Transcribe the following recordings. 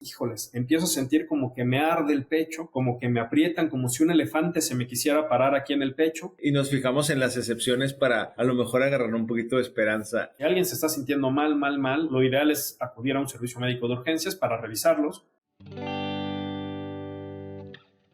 híjoles, empiezo a sentir como que me arde el pecho, como que me aprietan, como si un elefante se me quisiera parar aquí en el pecho. Y nos fijamos en las excepciones para a lo mejor agarrar un poquito de esperanza. Si alguien se está sintiendo mal, lo ideal es acudir a un servicio médico de urgencias para revisarlos.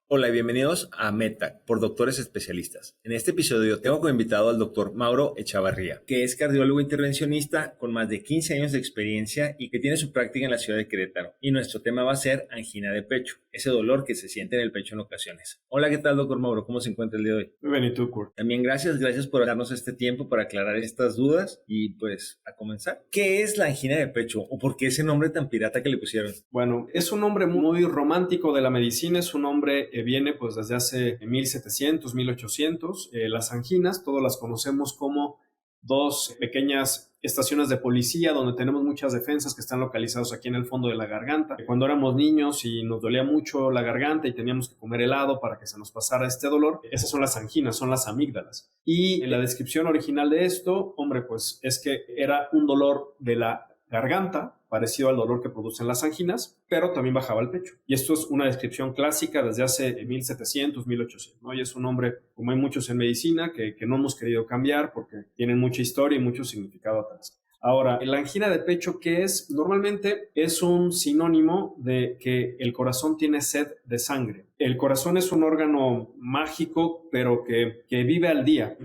Hola y bienvenidos a MedTech por Doctores Especialistas. En este episodio tengo como invitado al doctor Mauro Echavarría, que es cardiólogo intervencionista con más de 15 años de experiencia y que tiene su práctica en la ciudad de Querétaro. Y nuestro tema va a ser angina de pecho, ese dolor que se siente en el pecho en ocasiones. Hola, ¿qué tal, doctor Mauro? ¿Cómo se encuentra el día de hoy? Muy bien, ¿y tú, Kurt? También gracias por darnos este tiempo para aclarar estas dudas y pues a comenzar. ¿Qué es la angina de pecho o por qué ese nombre tan pirata que le pusieron? Bueno, es un nombre muy romántico de la medicina, es un nombre que viene pues desde hace 1700, 1800. Las anginas, todos las conocemos como dos pequeñas estaciones de policía donde tenemos muchas defensas que están localizados aquí en el fondo de la garganta. Cuando éramos niños y nos dolía mucho la garganta y teníamos que comer helado para que se nos pasara este dolor, esas son las anginas, son las amígdalas. Y en la descripción original de esto, hombre, pues es que era un dolor de la garganta, parecido al dolor que producen las anginas, pero también bajaba el pecho. Y esto es una descripción clásica desde hace 1700, 1800, ¿no? Y es un nombre, como hay muchos en medicina, que no hemos querido cambiar porque tienen mucha historia y mucho significado atrás. Ahora, la angina de pecho, ¿qué es? Normalmente es un sinónimo de que el corazón tiene sed de sangre. El corazón es un órgano mágico, pero que vive al día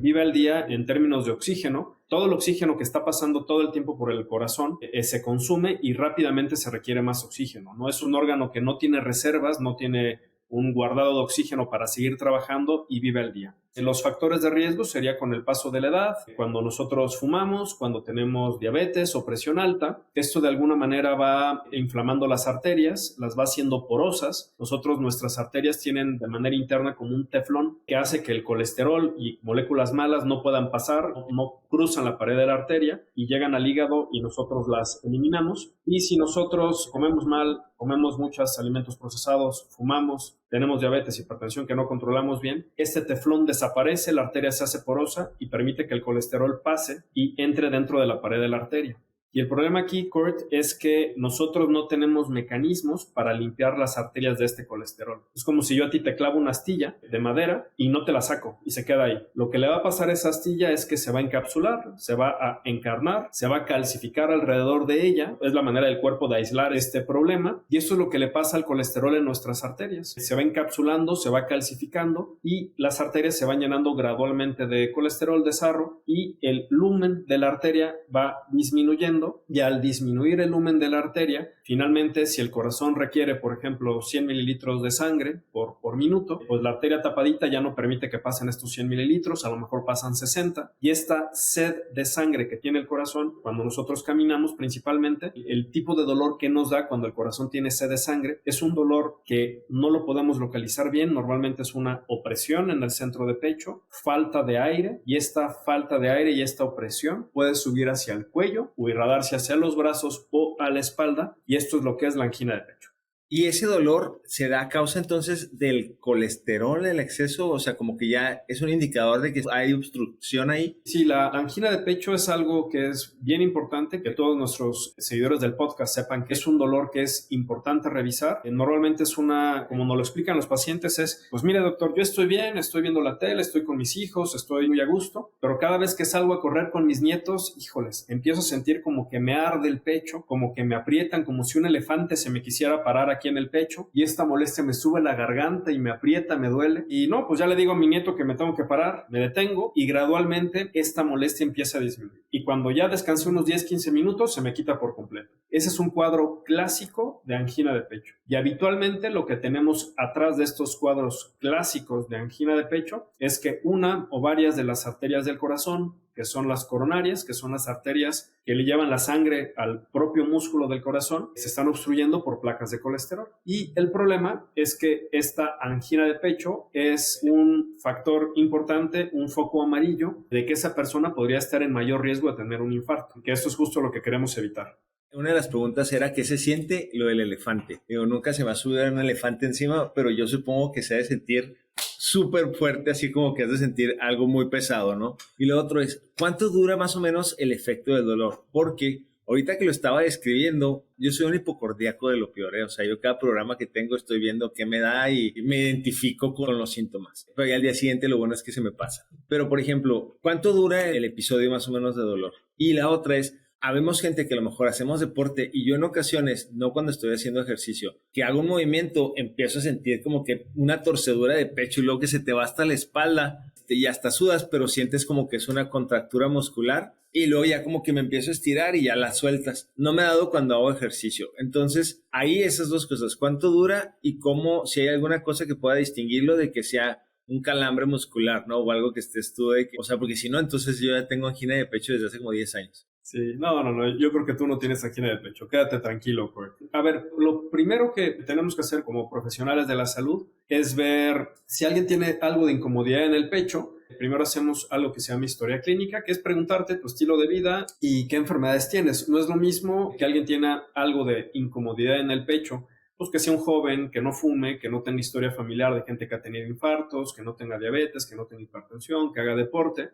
en términos de oxígeno. Todo el oxígeno que está pasando todo el tiempo por el corazón se consume y rápidamente se requiere más oxígeno. No es un órgano que no tiene reservas, no tiene un guardado de oxígeno para seguir trabajando y vive al día. Los factores de riesgo sería con el paso de la edad, cuando nosotros fumamos, cuando tenemos diabetes o presión alta. Esto de alguna manera va inflamando las arterias, las va haciendo porosas. Nuestras arterias tienen de manera interna como un teflón que hace que el colesterol y moléculas malas no puedan pasar, no cruzan la pared de la arteria y llegan al hígado y nosotros las eliminamos. Y si nosotros comemos mal, comemos muchos alimentos procesados, fumamos, tenemos diabetes, hipertensión que no controlamos bien, este teflón desaparece, la arteria se hace porosa y permite que el colesterol pase y entre dentro de la pared de la arteria. Y el problema aquí, Kurt, es que nosotros no tenemos mecanismos para limpiar las arterias de este colesterol. Es como si yo a ti te clavo una astilla de madera y no te la saco y se queda ahí. Lo que le va a pasar a esa astilla es que se va a encapsular, se va a encarnar, se va a calcificar alrededor de ella. Es la manera del cuerpo de aislar este problema y eso es lo que le pasa al colesterol en nuestras arterias. Se va encapsulando, se va calcificando y las arterias se van llenando gradualmente de colesterol, de sarro, y el lumen de la arteria va disminuyendo. Y al disminuir el lumen de la arteria, finalmente, si el corazón requiere, por ejemplo, 100 mililitros de sangre por minuto, pues la arteria tapadita ya no permite que pasen estos 100 mililitros, a lo mejor pasan 60. Y esta sed de sangre que tiene el corazón, cuando nosotros caminamos principalmente, el tipo de dolor que nos da cuando el corazón tiene sed de sangre, es un dolor que no lo podemos localizar bien. Normalmente es una opresión en el centro de pecho, falta de aire, y esta falta de aire y esta opresión puede subir hacia el cuello o irradiar hacia los brazos o a la espalda, y esto es lo que es la angina de pecho. ¿Y ese dolor se da a causa entonces del colesterol, el exceso? O sea, como que ya es un indicador de que hay obstrucción ahí. Sí, la angina de pecho es algo que es bien importante, que todos nuestros seguidores del podcast sepan que es un dolor que es importante revisar. Normalmente es como nos lo explican los pacientes, es, pues mire doctor, yo estoy bien, estoy viendo la tele, estoy con mis hijos, estoy muy a gusto, pero cada vez que salgo a correr con mis nietos, híjoles, empiezo a sentir como que me arde el pecho, como que me aprietan, como si un elefante se me quisiera parar aquí en el pecho, y esta molestia me sube la garganta y me aprieta, me duele, y no, pues ya le digo a mi nieto que me tengo que parar, me detengo y gradualmente esta molestia empieza a disminuir, y cuando ya descansé unos 10-15 minutos se me quita por completo. Ese es un cuadro clásico de angina de pecho, y habitualmente lo que tenemos atrás de estos cuadros clásicos de angina de pecho es que una o varias de las arterias del corazón, que son las coronarias, que son las arterias que le llevan la sangre al propio músculo del corazón, se están obstruyendo por placas de colesterol. Y el problema es que esta angina de pecho es un factor importante, un foco amarillo de que esa persona podría estar en mayor riesgo de tener un infarto, que esto es justo lo que queremos evitar. Una de las preguntas era ¿qué se siente lo del elefante? Digo, nunca se va a subir un elefante encima, pero yo supongo que se ha de sentir súper fuerte, así como que has de sentir algo muy pesado, ¿no? Y lo otro es, ¿cuánto dura más o menos el efecto del dolor? Porque Ahorita que lo estaba describiendo, yo soy un hipocondríaco de lo peor, ¿eh? O sea, yo cada programa que tengo estoy viendo qué me da y me identifico con los síntomas. Pero ya al día siguiente lo bueno es que se me pasa. Pero, por ejemplo, ¿cuánto dura el episodio más o menos de dolor? Y la otra es, habemos gente que a lo mejor hacemos deporte y yo en ocasiones, no cuando estoy haciendo ejercicio, que hago un movimiento, empiezo a sentir como que una torcedura de pecho y luego que se te va hasta la espalda y hasta sudas, pero sientes como que es una contractura muscular y luego ya como que me empiezo a estirar y ya la sueltas. No me ha dado cuando hago ejercicio. Entonces, ahí esas dos cosas, ¿cuánto dura y cómo, si hay alguna cosa que pueda distinguirlo de que sea un calambre muscular, ¿no? O algo que estés tú de que, o sea, porque si no, entonces yo ya tengo angina de pecho desde hace como 10 años. Sí, no, yo creo que tú no tienes angina de pecho, quédate tranquilo, Kurt. A ver, lo primero que tenemos que hacer como profesionales de la salud es ver si alguien tiene algo de incomodidad en el pecho. Primero hacemos algo que se llama historia clínica, que es preguntarte tu estilo de vida y qué enfermedades tienes. No es lo mismo que alguien tenga algo de incomodidad en el pecho, pues que sea un joven, que no fume, que no tenga historia familiar de gente que ha tenido infartos, que no tenga diabetes, que no tenga hipertensión, que haga deporte.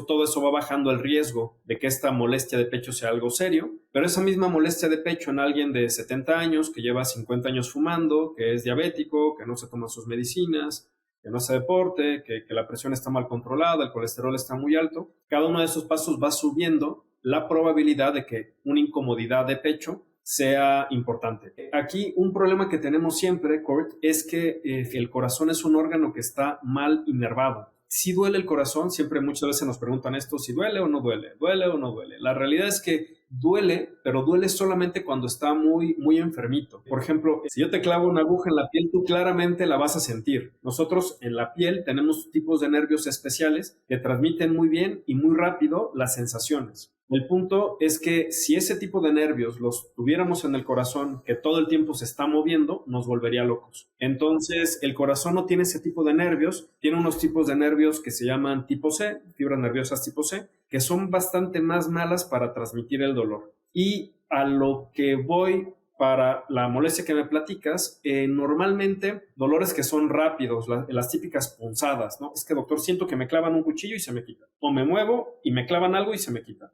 Todo eso va bajando el riesgo de que esta molestia de pecho sea algo serio, pero esa misma molestia de pecho en alguien de 70 años, que lleva 50 años fumando, que es diabético, que no se toma sus medicinas, que no hace deporte, que la presión está mal controlada, el colesterol está muy alto, cada uno de esos pasos va subiendo la probabilidad de que una incomodidad de pecho sea importante. Aquí un problema que tenemos siempre, Kurt, es que el corazón es un órgano que está mal inervado. Si duele el corazón, siempre muchas veces nos preguntan esto, si duele o no duele, duele o no duele. La realidad es que duele, pero duele solamente cuando está muy, muy enfermito. Por ejemplo, si yo te clavo una aguja en la piel, tú claramente la vas a sentir. Nosotros en la piel tenemos tipos de nervios especiales que transmiten muy bien y muy rápido las sensaciones. El punto es que si ese tipo de nervios los tuviéramos en el corazón, que todo el tiempo se está moviendo, nos volvería locos. Entonces, el corazón no tiene ese tipo de nervios, tiene unos tipos de nervios que se llaman tipo C, fibras nerviosas tipo C, que son bastante más malas para transmitir el dolor. Y a lo que voy para la molestia que me platicas, normalmente dolores que son rápidos, las típicas punzadas, ¿no? Es que doctor, siento que me clavan un cuchillo y se me quita. O me muevo y me clavan algo y se me quita.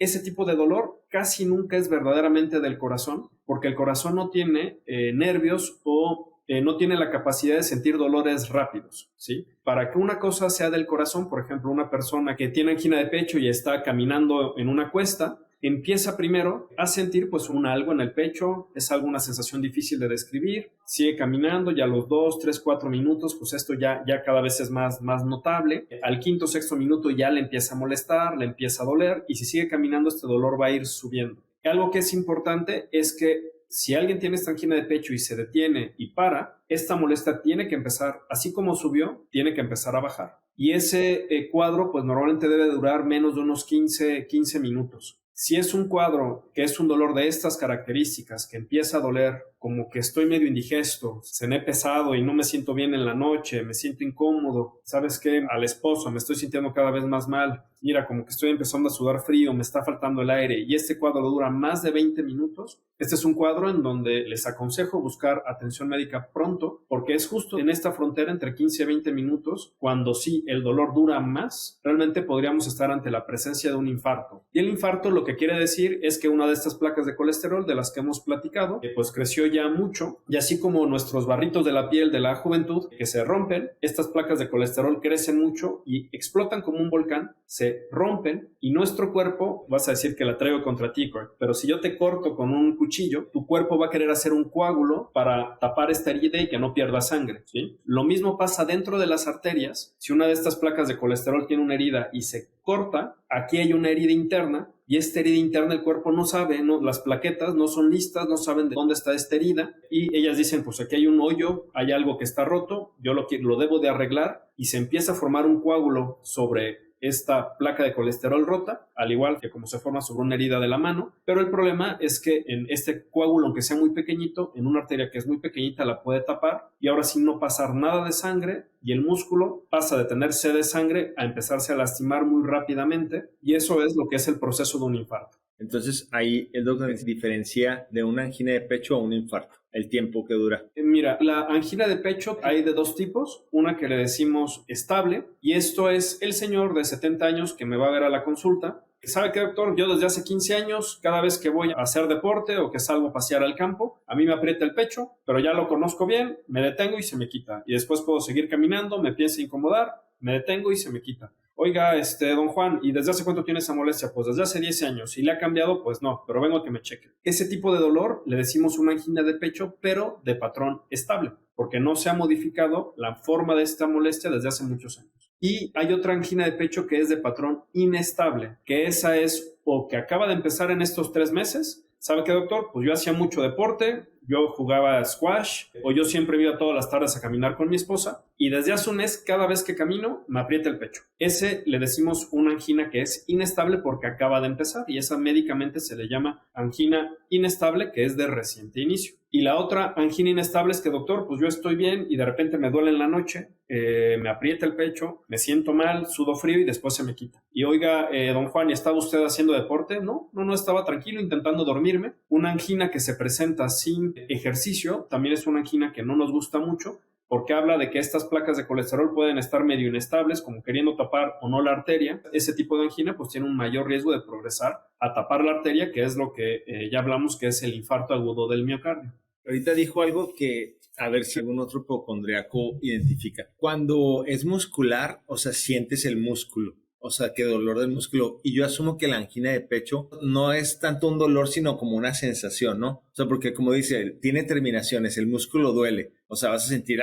Ese tipo de dolor casi nunca es verdaderamente del corazón, porque el corazón no tiene nervios o no tiene la capacidad de sentir dolores rápidos, ¿sí? Para que una cosa sea del corazón, por ejemplo, una persona que tiene angina de pecho y está caminando en una cuesta, empieza primero a sentir pues algo en el pecho, es alguna sensación difícil de describir, sigue caminando y a los 2, 3, 4 minutos pues esto ya cada vez es más notable, al quinto, sexto minuto ya le empieza a molestar, le empieza a doler y si sigue caminando este dolor va a ir subiendo. Algo que es importante es que si alguien tiene esta angina de pecho y se detiene y para, esta molestia tiene que empezar, así como subió, tiene que empezar a bajar. Y ese cuadro pues normalmente debe durar menos de unos 15 minutos. Si es un cuadro que es un dolor de estas características, que empieza a doler como que estoy medio indigesto, cené pesado y no me siento bien en la noche, me siento incómodo, ¿sabes qué? Al esposo, me estoy sintiendo cada vez más mal, mira, como que estoy empezando a sudar frío, me está faltando el aire y este cuadro dura más de 20 minutos, este es un cuadro en donde les aconsejo buscar atención médica pronto, porque es justo en esta frontera entre 15 y 20 minutos, cuando sí el dolor dura más, realmente podríamos estar ante la presencia de un infarto. Y el infarto lo que quiere decir es que una de estas placas de colesterol de las que hemos platicado, pues creció ya mucho, y así como nuestros barritos de la piel de la juventud que se rompen, estas placas de colesterol crecen mucho y explotan como un volcán, se rompen y nuestro cuerpo, vas a decir que la traigo contra ti, pero si yo te corto con un cuchillo, tu cuerpo va a querer hacer un coágulo para tapar esta herida y que no pierda sangre, ¿sí? Lo mismo pasa dentro de las arterias. Si una de estas placas de colesterol tiene una herida y se corta, aquí hay una herida interna y esta herida interna el cuerpo no sabe, ¿no? Las plaquetas no son listas, no saben de dónde está esta herida y ellas dicen, pues aquí hay un hoyo, hay algo que está roto, yo lo debo de arreglar y se empieza a formar un coágulo sobre esta placa de colesterol rota, al igual que como se forma sobre una herida de la mano, pero el problema es que en este coágulo, aunque sea muy pequeñito, en una arteria que es muy pequeñita la puede tapar y ahora sí no pasar nada de sangre y el músculo pasa de tener sed de sangre a empezarse a lastimar muy rápidamente y eso es lo que es el proceso de un infarto. Entonces ahí el doctor diferencia de una angina de pecho a un infarto, el tiempo que dura. Mira, la angina de pecho hay de dos tipos, una que le decimos estable y esto es el señor de 70 años que me va a ver a la consulta ¿Sabe qué, doctor? Yo desde hace 15 años, cada vez que voy a hacer deporte o que salgo a pasear al campo, a mí me aprieta el pecho, pero ya lo conozco bien, me detengo y se me quita. Y después puedo seguir caminando, me empieza a incomodar, me detengo y se me quita. Oiga, don Juan, ¿y desde hace cuánto tiene esa molestia? Pues desde hace 10 años. ¿Y le ha cambiado? Pues no, pero vengo a que me cheque. Ese tipo de dolor le decimos una angina de pecho, pero de patrón estable, porque no se ha modificado la forma de esta molestia desde hace muchos años. Y hay otra angina de pecho que es de patrón inestable, que esa es o que acaba de empezar en estos 3 meses. ¿Sabe qué, doctor? Pues yo hacía mucho deporte, yo jugaba squash, o yo siempre iba todas las tardes a caminar con mi esposa, y desde hace un mes, cada vez que camino, me aprieta el pecho. Ese le decimos una angina que es inestable porque acaba de empezar, y esa médicamente se le llama angina inestable, que es de reciente inicio. Y la otra angina inestable es que, doctor, pues yo estoy bien y de repente me duele en la noche, me aprieta el pecho, me siento mal, sudo frío y después se me quita. Y oiga, don Juan, ¿y estaba usted haciendo deporte? No, estaba tranquilo intentando dormirme. Una angina que se presenta sin ejercicio también es una angina que no nos gusta mucho, porque habla de que estas placas de colesterol pueden estar medio inestables, como queriendo tapar o no la arteria. Ese tipo de angina pues tiene un mayor riesgo de progresar a tapar la arteria, que es lo que ya hablamos que es el infarto agudo del miocardio. Ahorita dijo algo que a ver si algún otro hipocondriaco identifica. Cuando es muscular, o sea, sientes el músculo. O sea, que dolor del músculo. Y yo asumo que la angina de pecho no es tanto un dolor, sino como una sensación, ¿no? O sea, porque como dice, tiene terminaciones, el músculo duele. O sea, vas a sentir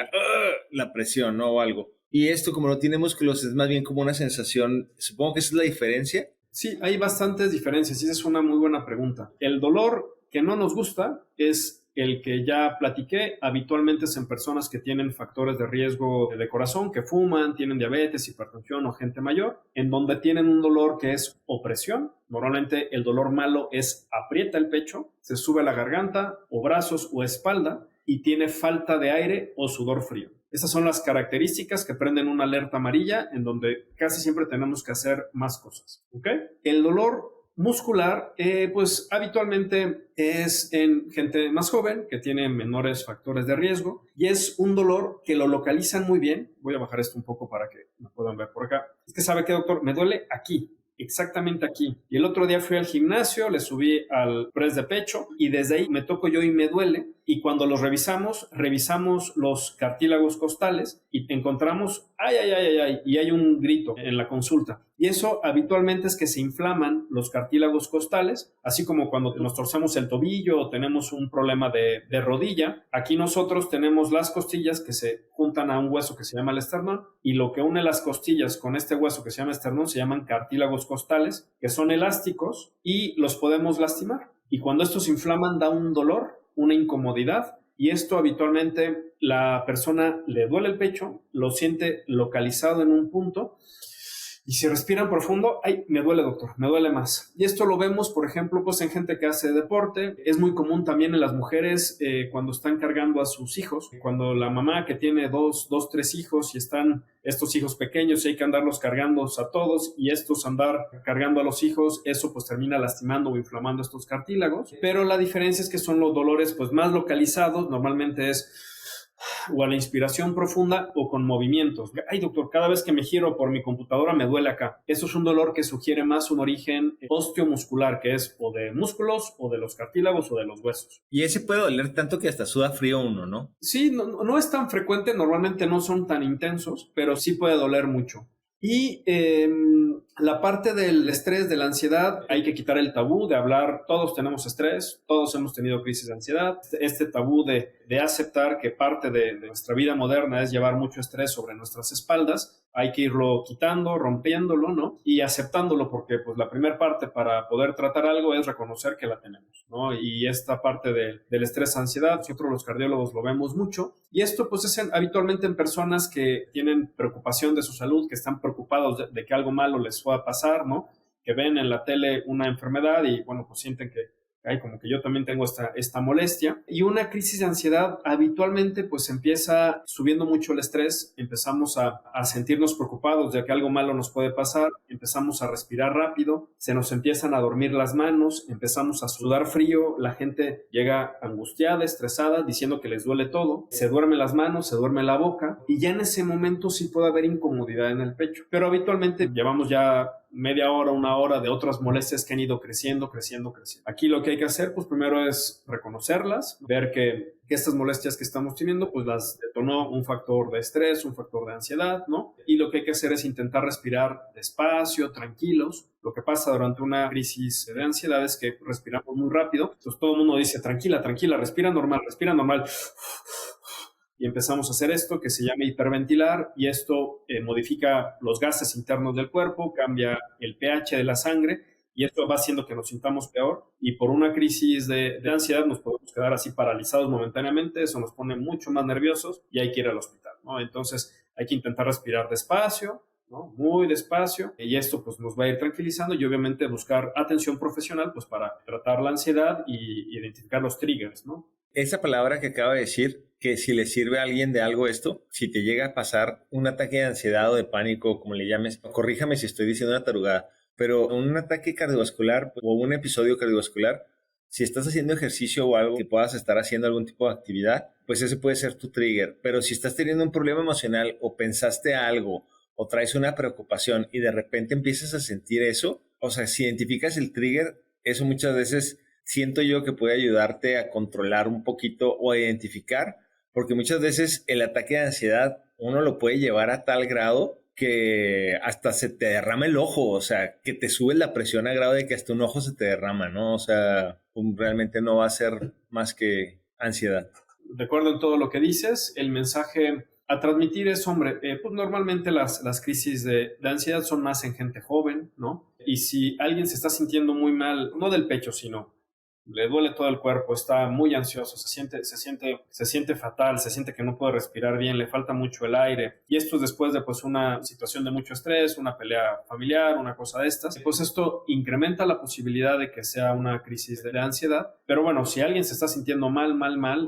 la presión, ¿no? O algo. Y esto, como no tiene músculos, es más bien como una sensación. Supongo que esa es la diferencia. Sí, hay bastantes diferencias y esa es una muy buena pregunta. El dolor que no nos gusta es el que ya platiqué, habitualmente es en personas que tienen factores de riesgo de corazón, que fuman, tienen diabetes, hipertensión o gente mayor, en donde tienen un dolor que es opresión. Normalmente el dolor malo es aprieta el pecho, se sube a la garganta o brazos o espalda y tiene falta de aire o sudor frío. Esas son las características que prenden una alerta amarilla en donde casi siempre tenemos que hacer más cosas. ¿Ok? El dolor muscular, pues habitualmente es en gente más joven que tiene menores factores de riesgo y es un dolor que lo localizan muy bien. Voy a bajar esto un poco para que me puedan ver por acá. Es que ¿sabe qué, doctor? Me duele aquí. Exactamente aquí. Y el otro día fui al gimnasio, le subí al press de pecho y desde ahí me toco yo y me duele. Y cuando los revisamos los cartílagos costales y encontramos, y hay un grito en la consulta. Y eso habitualmente es que se inflaman los cartílagos costales, así como cuando nos torcemos el tobillo o tenemos un problema de rodilla. Aquí nosotros tenemos las costillas que se juntan a un hueso que se llama el esternón y lo que une las costillas con este hueso que se llama esternón se llaman cartílagos costales, que son elásticos y los podemos lastimar. Y cuando estos se inflaman da un dolor, una incomodidad, y esto habitualmente la persona le duele el pecho, lo siente localizado en un punto, y si respiran profundo, ¡ay, me duele, doctor! Me duele más. Y esto lo vemos, por ejemplo, pues en gente que hace deporte. Es muy común también en las mujeres cuando están cargando a sus hijos. Cuando la mamá que tiene dos, 3 hijos y están estos hijos pequeños y hay que andarlos cargando a todos y estos andar cargando a los hijos, eso pues termina lastimando o inflamando estos cartílagos. Pero la diferencia es que son los dolores pues más localizados. Normalmente es o a la inspiración profunda o con movimientos. Ay, doctor, cada vez que me giro por mi computadora me duele acá. Eso es un dolor que sugiere más un origen osteomuscular, que es o de músculos o de los cartílagos o de los huesos. Y ese puede doler tanto que hasta suda frío uno, ¿no? Sí, no es tan frecuente, normalmente no son tan intensos, pero sí puede doler mucho. Y la parte del estrés, de la ansiedad, hay que quitar el tabú de hablar, todos tenemos estrés, todos hemos tenido crisis de ansiedad. Este tabú de aceptar que parte de nuestra vida moderna es llevar mucho estrés sobre nuestras espaldas, hay que irlo quitando, rompiéndolo, ¿no? Y aceptándolo porque pues la primera parte para poder tratar algo es reconocer que la tenemos, ¿no? Y esta parte del estrés, ansiedad, nosotros los cardiólogos lo vemos mucho. Y esto pues es habitualmente en personas que tienen preocupación de su salud, que están preocupados de que algo malo les pueda pasar, ¿no? Que ven en la tele una enfermedad y bueno, pues sienten que ay, como que yo también tengo esta molestia. Y una crisis de ansiedad habitualmente pues empieza subiendo mucho el estrés, empezamos a sentirnos preocupados de que algo malo nos puede pasar, empezamos a respirar rápido, se nos empiezan a dormir las manos, empezamos a sudar frío, la gente llega angustiada, estresada, diciendo que les duele todo, se duerme las manos, se duerme la boca y ya en ese momento sí puede haber incomodidad en el pecho. Pero habitualmente llevamos ya media hora, una hora de otras molestias que han ido creciendo. Aquí lo que hay que hacer, pues primero es reconocerlas, ver que estas molestias que estamos teniendo, pues las detonó un factor de estrés, un factor de ansiedad, ¿no? Y lo que hay que hacer es intentar respirar despacio, tranquilos. Lo que pasa durante una crisis de ansiedad es que respiramos muy rápido. Entonces todo el mundo dice, tranquila, respira normal. Y empezamos a hacer esto que se llama hiperventilar, y esto modifica los gases internos del cuerpo, cambia el pH de la sangre, y esto va haciendo que nos sintamos peor, y por una crisis de ansiedad nos podemos quedar así paralizados momentáneamente. Eso nos pone mucho más nerviosos y hay que ir al hospital, ¿no? Entonces hay que intentar respirar despacio, ¿no? Muy despacio, y esto pues nos va a ir tranquilizando, y obviamente buscar atención profesional pues para tratar la ansiedad y identificar los triggers, ¿no? Esa palabra que acaba de decir, que si le sirve a alguien de algo esto, si te llega a pasar un ataque de ansiedad o de pánico, como le llames, corríjame si estoy diciendo una tarugada, pero un ataque cardiovascular o un episodio cardiovascular, si estás haciendo ejercicio o algo que puedas estar haciendo algún tipo de actividad, pues ese puede ser tu trigger. Pero si estás teniendo un problema emocional o pensaste algo o traes una preocupación y de repente empiezas a sentir eso, o sea, si identificas el trigger, eso muchas veces siento yo que puede ayudarte a controlar un poquito o a identificar, porque muchas veces el ataque de ansiedad uno lo puede llevar a tal grado que hasta se te derrama el ojo, o sea, que te sube la presión a grado de que hasta un ojo se te derrama, ¿no? O sea, realmente no va a ser más que ansiedad. De acuerdo en todo lo que dices, el mensaje a transmitir es, hombre, pues normalmente las crisis de ansiedad son más en gente joven, ¿no? Y si alguien se está sintiendo muy mal, no del pecho, sino le duele todo el cuerpo, está muy ansioso, se siente fatal, se siente que no puede respirar bien, le falta mucho el aire, y esto es después de pues una situación de mucho estrés, una pelea familiar, una cosa de estas, pues esto incrementa la posibilidad de que sea una crisis de ansiedad. Pero bueno, si alguien se está sintiendo mal,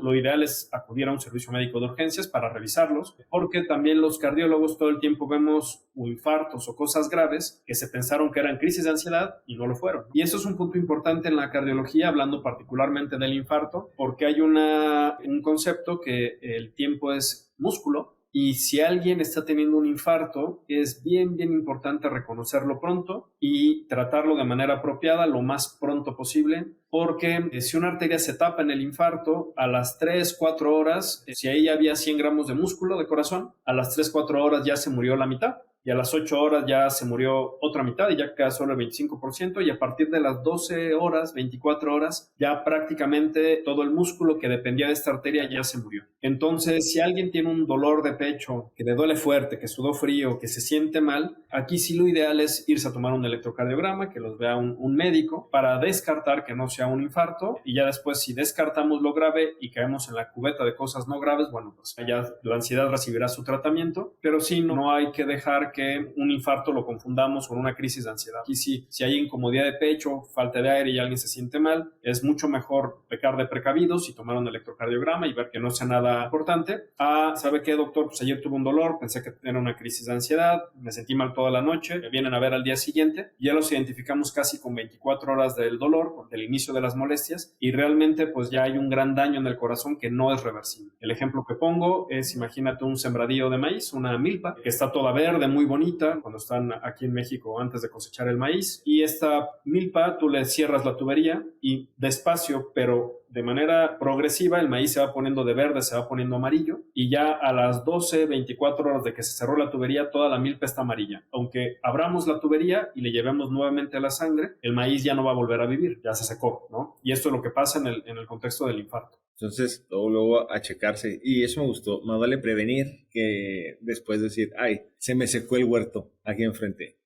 lo ideal es acudir a un servicio médico de urgencias para revisarlos, porque también los cardiólogos todo el tiempo vemos infartos o cosas graves que se pensaron que eran crisis de ansiedad y no lo fueron. Y eso es un punto importante en la cardiología, hablando particularmente del infarto, porque hay un concepto que el tiempo es músculo, y si alguien está teniendo un infarto, es bien importante reconocerlo pronto y tratarlo de manera apropiada lo más pronto posible, porque si una arteria se tapa en el infarto, a las 3-4 horas, si ahí había 100 gramos de músculo de corazón, a las 3-4 horas ya se murió la mitad. Y a las 8 horas ya se murió otra mitad y ya queda solo el 25%, y a partir de las 12 horas, 24 horas, ya prácticamente todo el músculo que dependía de esta arteria ya se murió. Entonces, si alguien tiene un dolor de pecho, que le duele fuerte, que sudó frío, que se siente mal, aquí sí lo ideal es irse a tomar un electrocardiograma, que los vea un médico, para descartar que no sea un infarto, y ya después, si descartamos lo grave y caemos en la cubeta de cosas no graves, bueno, pues ya la ansiedad recibirá su tratamiento, pero sí no hay que dejar que un infarto lo confundamos con una crisis de ansiedad. Y si hay incomodidad de pecho, falta de aire y alguien se siente mal, es mucho mejor pecar de precavidos y tomar un electrocardiograma y ver que no sea nada importante. ¿Sabe qué, doctor? Pues ayer tuve un dolor, pensé que era una crisis de ansiedad, me sentí mal toda la noche, me vienen a ver al día siguiente, ya los identificamos casi con 24 horas del dolor, del inicio de las molestias, y realmente pues ya hay un gran daño en el corazón que no es reversible. El ejemplo que pongo es, imagínate un sembradío de maíz, una milpa, que está toda verde, muy bonita, cuando están aquí en México antes de cosechar el maíz, y esta milpa tú le cierras la tubería y despacio, pero de manera progresiva, el maíz se va poniendo de verde, se va poniendo amarillo, y ya a las 12-24 horas de que se cerró la tubería, toda la milpa está amarilla. Aunque abramos la tubería y le llevemos nuevamente la sangre, el maíz ya no va a volver a vivir, ya se secó, ¿no? Y esto es lo que pasa en el contexto del infarto. Entonces, luego a checarse. Y eso me gustó. Más vale prevenir que después decir, ay, se me secó el huerto aquí enfrente.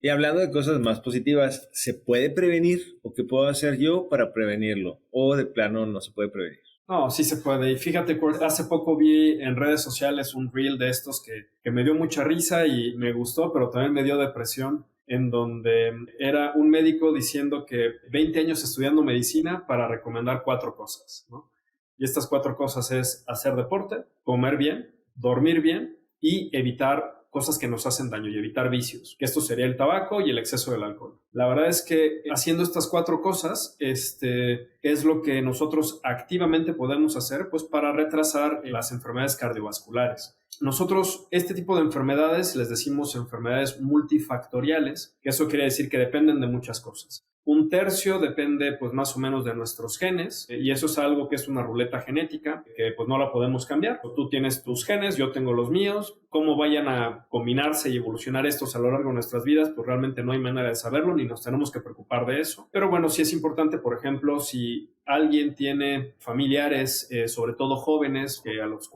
Y hablando de cosas más positivas, ¿se puede prevenir? ¿O qué puedo hacer yo para prevenirlo? ¿O de plano no se puede prevenir? No, sí se puede. Y fíjate, hace poco vi en redes sociales un reel de estos que me dio mucha risa y me gustó, pero también me dio depresión, en donde era un médico diciendo que 20 años estudiando medicina para recomendar 4 cosas, ¿no? Y estas 4 cosas es hacer deporte, comer bien, dormir bien y evitar cosas que nos hacen daño y evitar vicios, que esto sería el tabaco y el exceso del alcohol. La verdad es que haciendo estas 4 cosas, es lo que nosotros activamente podemos hacer pues para retrasar las enfermedades cardiovasculares. Nosotros, este tipo de enfermedades, les decimos enfermedades multifactoriales, que eso quiere decir que dependen de muchas cosas. Un tercio depende pues más o menos de nuestros genes y eso es algo que es una ruleta genética que pues no la podemos cambiar. Tú tienes tus genes, yo tengo los míos. Cómo vayan a combinarse y evolucionar estos a lo largo de nuestras vidas, pues realmente no hay manera de saberlo ni nos tenemos que preocupar de eso. Pero bueno, sí es importante, por ejemplo, si alguien tiene familiares, sobre todo jóvenes, que a los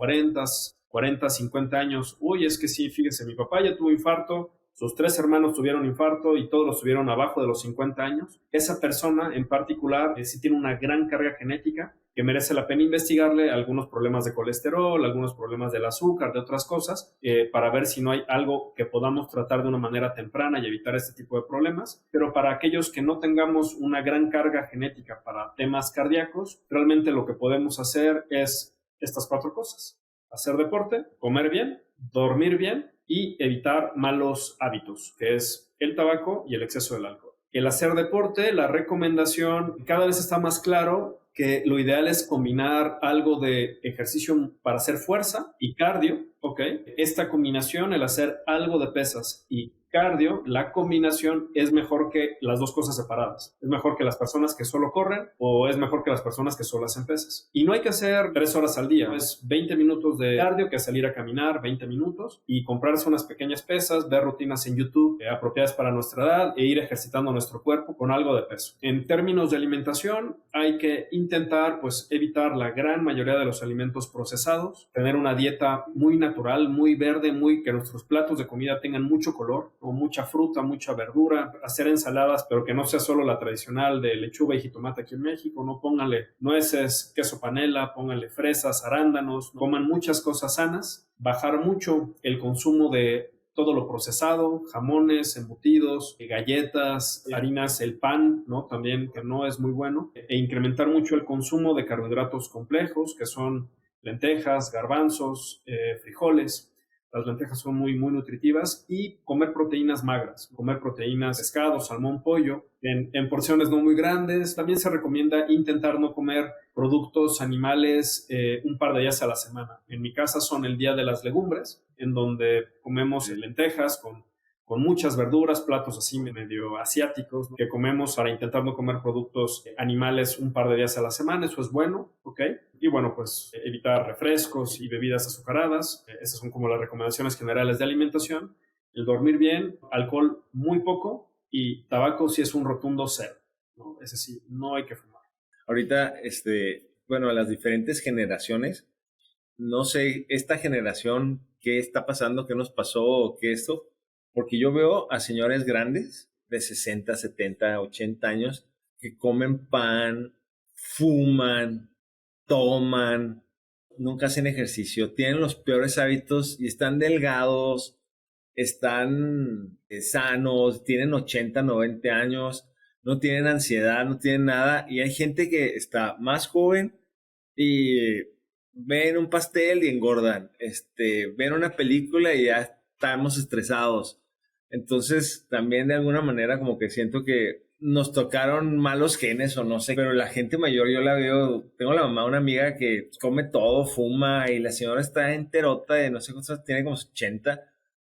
50 años, uy, es que sí, fíjese, mi papá ya tuvo infarto, sus 3 hermanos tuvieron infarto y todos los tuvieron abajo de los 50 años. Esa persona en particular sí tiene una gran carga genética que merece la pena investigarle algunos problemas de colesterol, algunos problemas del azúcar, de otras cosas, para ver si no hay algo que podamos tratar de una manera temprana y evitar este tipo de problemas. Pero para aquellos que no tengamos una gran carga genética para temas cardíacos, realmente lo que podemos hacer es estas 4 cosas: hacer deporte, comer bien, dormir bien y evitar malos hábitos, que es el tabaco y el exceso del alcohol. El hacer deporte, la recomendación, cada vez está más claro que lo ideal es combinar algo de ejercicio para hacer fuerza y cardio, ¿ok? Esta combinación, el hacer algo de pesas y cardio, la combinación es mejor que las dos cosas separadas. Es mejor que las personas que solo corren o es mejor que las personas que solo hacen pesas. Y no hay que hacer 3 horas al día. Es 20 minutos de cardio, que es salir a caminar 20 minutos y comprarse unas pequeñas pesas, ver rutinas en YouTube apropiadas para nuestra edad e ir ejercitando nuestro cuerpo con algo de peso. En términos de alimentación, hay que intentar pues evitar la gran mayoría de los alimentos procesados, tener una dieta muy natural, muy verde, que nuestros platos de comida tengan mucho color, o mucha fruta, mucha verdura, hacer ensaladas, pero que no sea solo la tradicional de lechuga y jitomate aquí en México, no, póngale nueces, queso panela, póngale fresas, arándanos, coman muchas cosas sanas, bajar mucho el consumo de todo lo procesado, jamones, embutidos, galletas, harinas, el pan, ¿no? También, que no es muy bueno, e incrementar mucho el consumo de carbohidratos complejos, que son lentejas, garbanzos, frijoles. Las lentejas son muy, muy nutritivas y comer proteínas magras, comer proteínas, pescado, salmón, pollo, en porciones no muy grandes. También se recomienda intentar no comer productos animales un par de días a la semana. En mi casa son el día de las legumbres, en donde comemos lentejas con muchas verduras, platos así medio asiáticos, ¿no? Que comemos para intentar no comer productos animales un par de días a la semana. Eso es bueno, ¿ok? Y bueno, pues evitar refrescos y bebidas azucaradas. Esas son como las recomendaciones generales de alimentación. El dormir bien, alcohol muy poco y tabaco sí es un rotundo cero, ¿no? Ese sí, no hay que fumar. Ahorita, bueno, las diferentes generaciones, no sé, esta generación, ¿qué está pasando? ¿Qué nos pasó? ¿Qué esto? Porque yo veo a señores grandes de 60, 70, 80 años que comen pan, fuman, toman, nunca hacen ejercicio, tienen los peores hábitos y están delgados, están sanos, tienen 80, 90 años, no tienen ansiedad, no tienen nada. Y hay gente que está más joven y ven un pastel y engordan. Ven una película y ya estamos estresados. Entonces, también de alguna manera como que siento que nos tocaron malos genes o no sé, pero la gente mayor yo la veo, tengo la mamá de una amiga que come todo, fuma y la señora está enterota de no sé cuántos, tiene como 80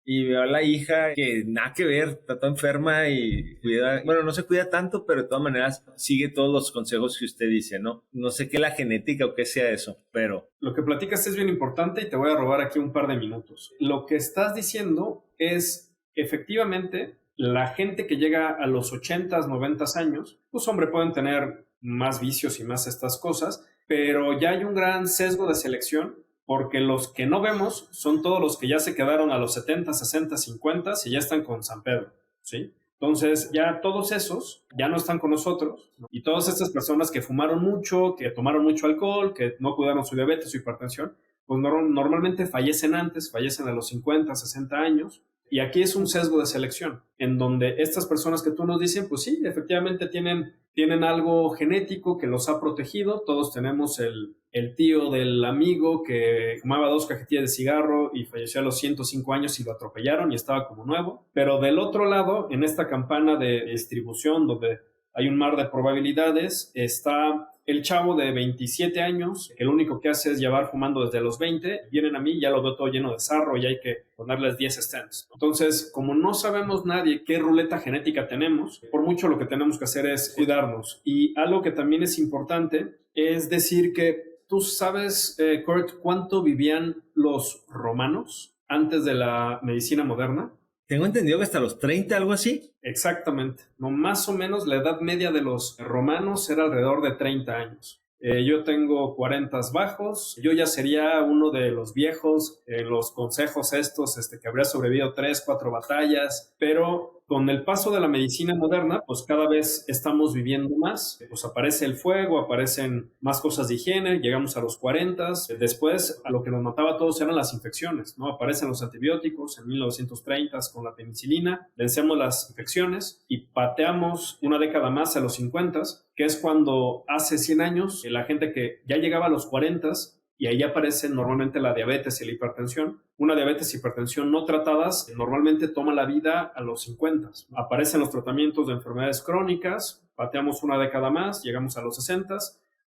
y veo a la hija que nada que ver, está toda enferma y cuida, bueno, no se cuida tanto, pero de todas maneras sigue todos los consejos que usted dice, ¿no? No sé qué es la genética o qué sea eso, pero... Lo que platicas es bien importante y te voy a robar aquí un par de minutos. Lo que estás diciendo es... Efectivamente, la gente que llega a los 80, 90 años, pues hombre, pueden tener más vicios y más estas cosas, pero ya hay un gran sesgo de selección porque los que no vemos son todos los que ya se quedaron a los 70, 60, 50 y ya están con San Pedro, ¿sí? Entonces ya todos esos ya no están con nosotros, ¿no? Y todas estas personas que fumaron mucho, que tomaron mucho alcohol, que no cuidaron su diabetes, su hipertensión, pues normalmente fallecen antes, fallecen a los 50, 60 años. Y aquí es un sesgo de selección, en donde estas personas que tú nos dicen, pues sí, efectivamente tienen algo genético que los ha protegido. Todos tenemos el tío del amigo que fumaba 2 cajetillas de cigarro y falleció a los 105 años y lo atropellaron y estaba como nuevo. Pero del otro lado, en esta campana de distribución donde hay un mar de probabilidades, está el chavo de 27 años, que lo único que hace es llevar fumando desde los 20, vienen a mí, ya lo veo todo lleno de sarro y hay que ponerles 10 stents. Entonces, como no sabemos nadie qué ruleta genética tenemos, por mucho lo que tenemos que hacer es cuidarnos. Y algo que también es importante es decir que tú sabes, Kurt, ¿cuánto vivían los romanos antes de la medicina moderna? Tengo entendido que hasta los 30, algo así. Exactamente. No, más o menos la edad media de los romanos era alrededor de 30 años. Yo tengo 40 bajos, yo ya sería uno de los viejos, los consejos estos, que habría sobrevivido 3, 4 batallas, pero con el paso de la medicina moderna, pues cada vez estamos viviendo más, pues aparece el fuego, aparecen más cosas de higiene, llegamos a los 40, después a lo que nos mataba a todos eran las infecciones, ¿no? Aparecen los antibióticos en 1930 con la penicilina, vencemos las infecciones y pateamos una década más a los 50, que es cuando hace 100 años la gente que ya llegaba a los 40 y ahí aparece normalmente la diabetes y la hipertensión. Una diabetes y hipertensión no tratadas normalmente toma la vida a los 50. Aparecen los tratamientos de enfermedades crónicas, pateamos una década más, llegamos a los 60,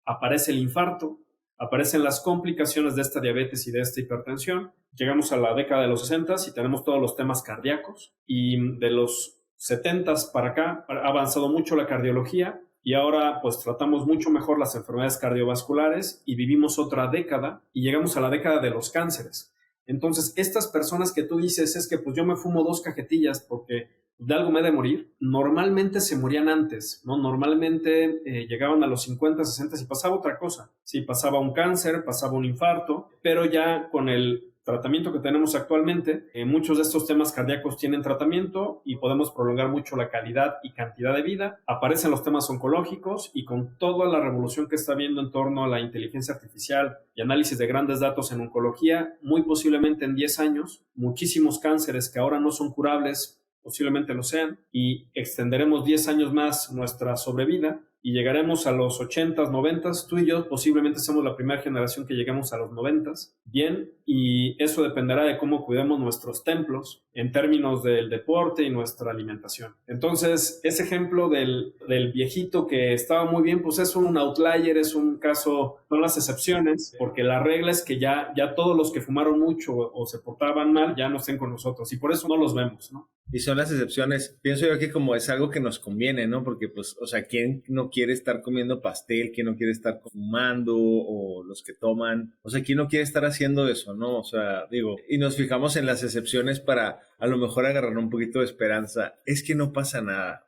aparece el infarto, aparecen las complicaciones de esta diabetes y de esta hipertensión, llegamos a la década de los 60 y tenemos todos los temas cardíacos y de los 70 para acá ha avanzado mucho la cardiología. Y ahora pues tratamos mucho mejor las enfermedades cardiovasculares y vivimos otra década y llegamos a la década de los cánceres. Entonces, estas personas que tú dices es que pues yo me fumo 2 cajetillas porque de algo me he de morir, normalmente se morían antes, ¿no? Normalmente llegaban a los 50, 60 y pasaba otra cosa. Sí, pasaba un cáncer, pasaba un infarto, pero ya con el tratamiento que tenemos actualmente, muchos de estos temas cardíacos tienen tratamiento y podemos prolongar mucho la calidad y cantidad de vida. Aparecen los temas oncológicos y con toda la revolución que está habiendo en torno a la inteligencia artificial y análisis de grandes datos en oncología, muy posiblemente en 10 años, muchísimos cánceres que ahora no son curables posiblemente lo sean, y extenderemos 10 años más nuestra sobrevida y llegaremos a los 80s, 90s. Tú y yo posiblemente somos la primera generación que llegamos a los 90s. Bien, y eso dependerá de cómo cuidemos nuestros templos en términos del deporte y nuestra alimentación. Entonces, ese ejemplo del viejito que estaba muy bien, pues es un outlier, es un caso, son las excepciones, porque la regla es que ya todos los que fumaron mucho o se portaban mal ya no estén con nosotros y por eso no los vemos, ¿no? Y son las excepciones. Pienso yo que como es algo que nos conviene, ¿no? Porque, pues, o sea, ¿quién no quiere estar comiendo pastel? ¿Quién no quiere estar fumando? O los que toman. O sea, ¿quién no quiere estar haciendo eso, no? O sea, digo, y nos fijamos en las excepciones para a lo mejor agarrar un poquito de esperanza. Es que no pasa nada.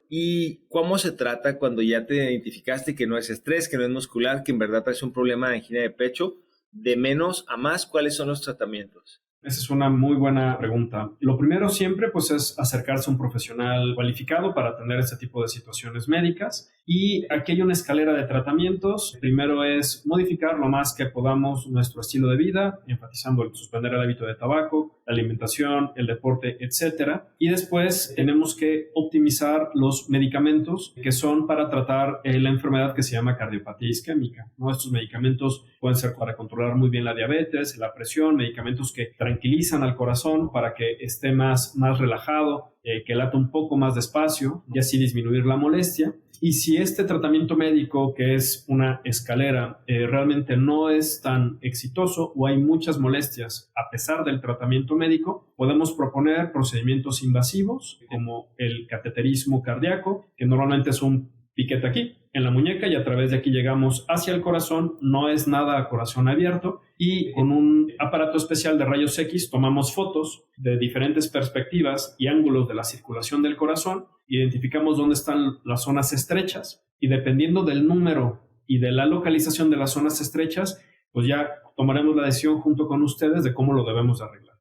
¿Y cómo se trata cuando ya te identificaste que no es estrés, que no es muscular, que en verdad traes un problema de angina de pecho? De menos a más, ¿cuáles son los tratamientos? Esa es una muy buena pregunta. Lo primero siempre pues es acercarse a un profesional cualificado para atender este tipo de situaciones médicas y aquí hay una escalera de tratamientos. Primero es modificar lo más que podamos nuestro estilo de vida, enfatizando el suspender el hábito de tabaco, la alimentación, el deporte, etcétera. Y después tenemos que optimizar los medicamentos que son para tratar la enfermedad que se llama cardiopatía isquémica, ¿no? Estos medicamentos pueden ser para controlar muy bien la diabetes, la presión, medicamentos que tranquilizan al corazón para que esté más relajado, que lata un poco más despacio y así disminuir la molestia. Y si este tratamiento médico, que es una escalera, realmente no es tan exitoso o hay muchas molestias a pesar del tratamiento médico, podemos proponer procedimientos invasivos como el cateterismo cardíaco, que normalmente es un piquete aquí en la muñeca y a través de aquí llegamos hacia el corazón, no es nada a corazón abierto y con un aparato especial de rayos X tomamos fotos de diferentes perspectivas y ángulos de la circulación del corazón, identificamos dónde están las zonas estrechas y dependiendo del número y de la localización de las zonas estrechas, pues ya tomaremos la decisión junto con ustedes de cómo lo debemos arreglar.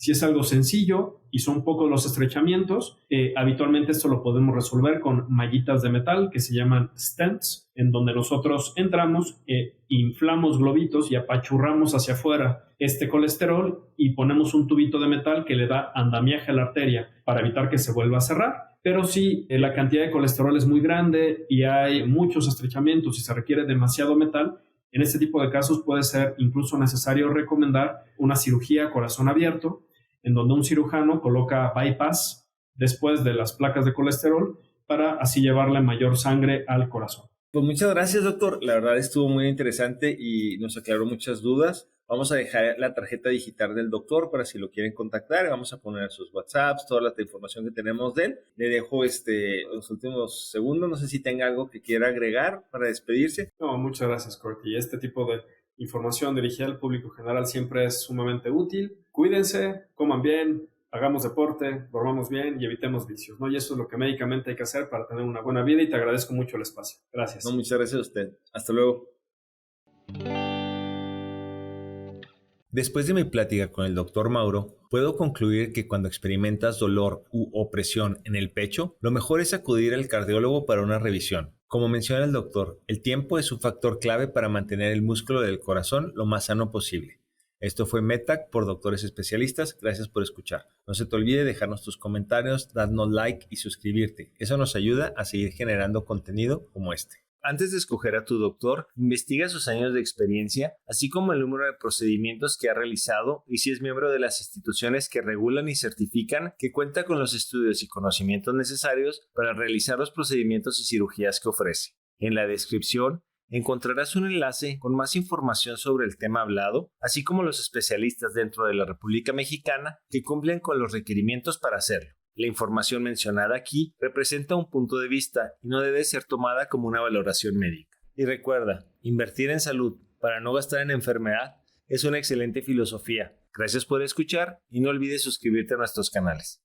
Si es algo sencillo y son pocos los estrechamientos, habitualmente esto lo podemos resolver con mallitas de metal que se llaman stents, en donde nosotros entramos, inflamos globitos y apachurramos hacia afuera este colesterol y ponemos un tubito de metal que le da andamiaje a la arteria para evitar que se vuelva a cerrar. Pero si la cantidad de colesterol es muy grande y hay muchos estrechamientos y se requiere demasiado metal, en este tipo de casos puede ser incluso necesario recomendar una cirugía a corazón abierto, en donde un cirujano coloca bypass después de las placas de colesterol para así llevarle mayor sangre al corazón. Pues muchas gracias, doctor. La verdad estuvo muy interesante y nos aclaró muchas dudas. Vamos a dejar la tarjeta digital del doctor para si lo quieren contactar. Vamos a poner sus WhatsApps, toda la información que tenemos de él. Le dejo los últimos segundos. No sé si tenga algo que quiera agregar para despedirse. No, muchas gracias, Corti. Este tipo de información dirigida al público general siempre es sumamente útil. Cuídense, coman bien, hagamos deporte, dormamos bien y evitemos vicios, ¿no? Y eso es lo que médicamente hay que hacer para tener una buena vida y te agradezco mucho el espacio. Gracias. No, muchas gracias a usted. Hasta luego. Después de mi plática con el doctor Mauro, puedo concluir que cuando experimentas dolor u opresión en el pecho, lo mejor es acudir al cardiólogo para una revisión. Como menciona el doctor, el tiempo es un factor clave para mantener el músculo del corazón lo más sano posible. Esto fue MedTech por Doctores Especialistas. Gracias por escuchar. No se te olvide dejarnos tus comentarios, darnos like y suscribirte. Eso nos ayuda a seguir generando contenido como este. Antes de escoger a tu doctor, investiga sus años de experiencia, así como el número de procedimientos que ha realizado y si es miembro de las instituciones que regulan y certifican que cuenta con los estudios y conocimientos necesarios para realizar los procedimientos y cirugías que ofrece. En la descripción encontrarás un enlace con más información sobre el tema hablado, así como los especialistas dentro de la República Mexicana que cumplen con los requerimientos para hacerlo. La información mencionada aquí representa un punto de vista y no debe ser tomada como una valoración médica. Y recuerda, invertir en salud para no gastar en enfermedad es una excelente filosofía. Gracias por escuchar y no olvides suscribirte a nuestros canales.